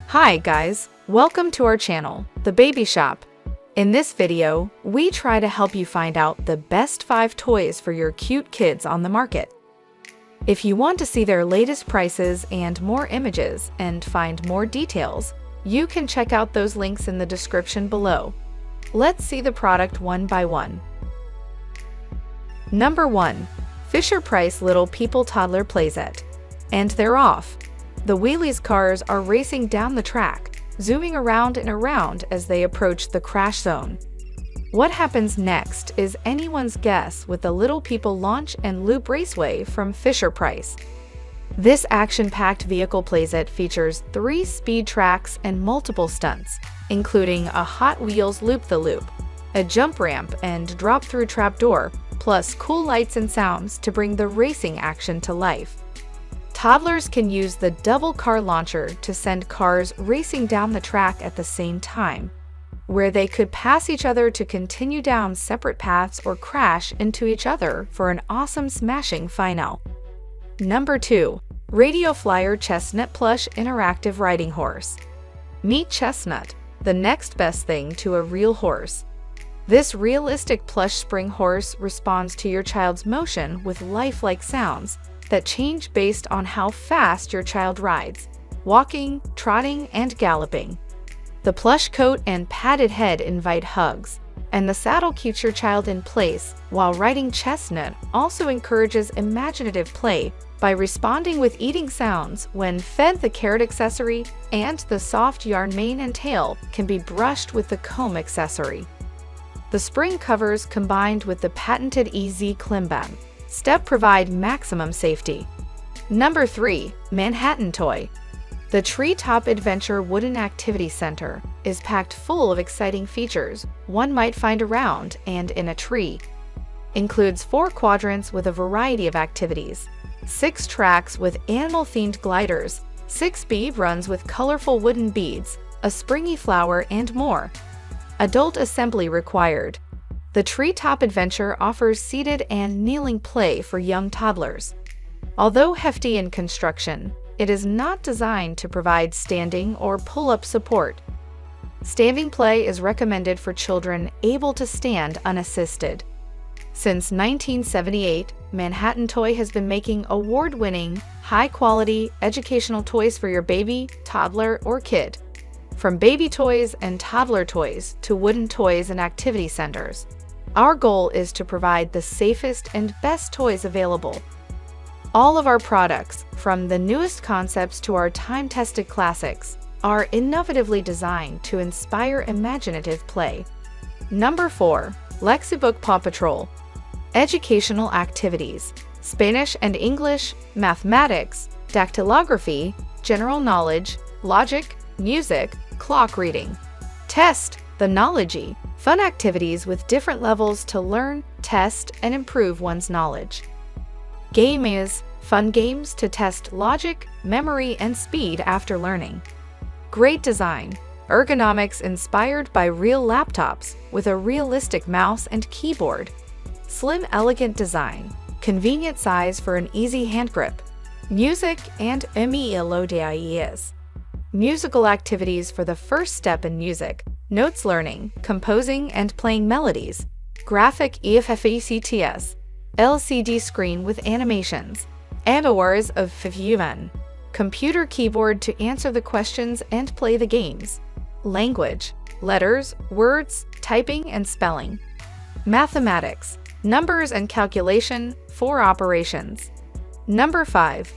Hi guys, welcome to our channel, The Baby Shop. In this video, we try to help you find out the best 5 toys for your cute kids on the market. If you want to see their latest prices and more images and find more details, you can check out those links in the description below. Let's see the product one by one. Number 1. Fisher-Price Little People Toddler Playset. And they're off. The Wheelies cars are racing down the track, zooming around and around as they approach the crash zone. What happens next is anyone's guess with the Little People Launch and Loop Raceway from Fisher-Price. This action-packed vehicle playset features 3 speed tracks and multiple stunts, including a Hot Wheels Loop-the-Loop, a jump ramp and drop-through trapdoor, plus cool lights and sounds to bring the racing action to life. Toddlers can use the double car launcher to send cars racing down the track at the same time, where they could pass each other to continue down separate paths or crash into each other for an awesome smashing final. Number 2. Radio Flyer Chestnut Plush Interactive Riding Horse. Meet Chestnut, the next best thing to a real horse. This realistic plush spring horse responds to your child's motion with lifelike sounds that change based on how fast your child rides, walking, trotting, and galloping. The plush coat and padded head invite hugs, and the saddle keeps your child in place, while riding Chestnut also encourages imaginative play by responding with eating sounds when fed. The carrot accessory and the soft yarn mane and tail can be brushed with the comb accessory. The spring covers combined with the patented EZ Klimbam step provide maximum safety. Number 3. Manhattan Toy. The Treetop Adventure Wooden Activity Center is packed full of exciting features one might find around and in a tree. Includes 4 quadrants with a variety of activities, 6 tracks with animal-themed gliders, 6 bead runs with colorful wooden beads, a springy flower, and more. Adult assembly required. The Treetop Adventure offers seated and kneeling play for young toddlers. Although hefty in construction, it is not designed to provide standing or pull-up support. Standing play is recommended for children able to stand unassisted. Since 1978, Manhattan Toy has been making award-winning, high-quality educational toys for your baby, toddler, or kid. From baby toys and toddler toys to wooden toys and activity centers, our goal is to provide the safest and best toys available. All of our products, from the newest concepts to our time-tested classics, are innovatively designed to inspire imaginative play. Number 4. Lexibook Paw Patrol. Educational activities, Spanish and English, mathematics, dactylography, general knowledge, logic, music, clock reading. Test the knowledge. Fun activities with different levels to learn, test, and improve one's knowledge. Game is fun games to test logic, memory, and speed after learning. Great design, ergonomics inspired by real laptops with a realistic mouse and keyboard. Slim, elegant design, convenient size for an easy hand grip. Music and melodies. Musical activities for the first step in music, notes learning, composing, and playing melodies. Graphic effects, LCD screen with animations, and hours of fun. Computer keyboard to answer the questions and play the games. Language, letters, words, typing, and spelling. Mathematics, numbers and calculation for operations. Number 5.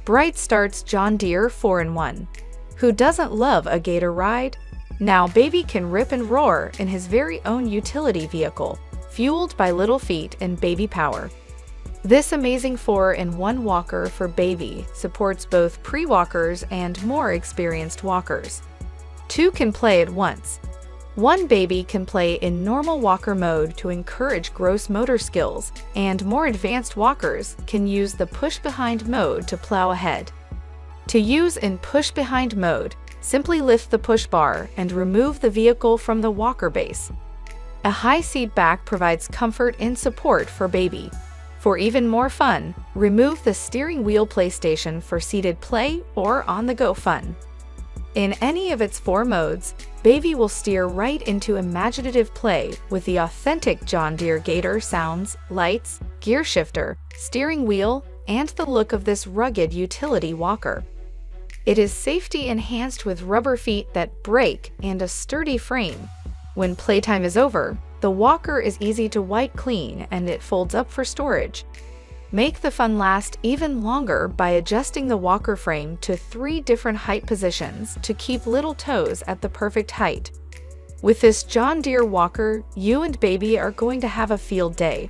Bright Starts John Deere 4-in-1. Who doesn't love a gator ride? Now baby can rip and roar in his very own utility vehicle, fueled by little feet and baby power. This amazing 4-in-1 walker for baby supports both pre-walkers and more experienced walkers. 2 can play at once. 1 baby can play in normal walker mode to encourage gross motor skills, and more advanced walkers can use the push-behind mode to plow ahead. To use in push-behind mode, simply lift the push bar and remove the vehicle from the walker base. A high seat back provides comfort and support for baby. For even more fun, remove the steering wheel PlayStation for seated play or on-the-go fun. In any of its 4 modes, Baby will steer right into imaginative play with the authentic John Deere Gator sounds, lights, gear shifter, steering wheel, and the look of this rugged utility walker. It is safety enhanced with rubber feet that break and a sturdy frame. When playtime is over, the walker is easy to wipe clean and it folds up for storage. Make the fun last even longer by adjusting the walker frame to 3 different height positions to keep little toes at the perfect height. With this John Deere walker, you and Baby are going to have a field day.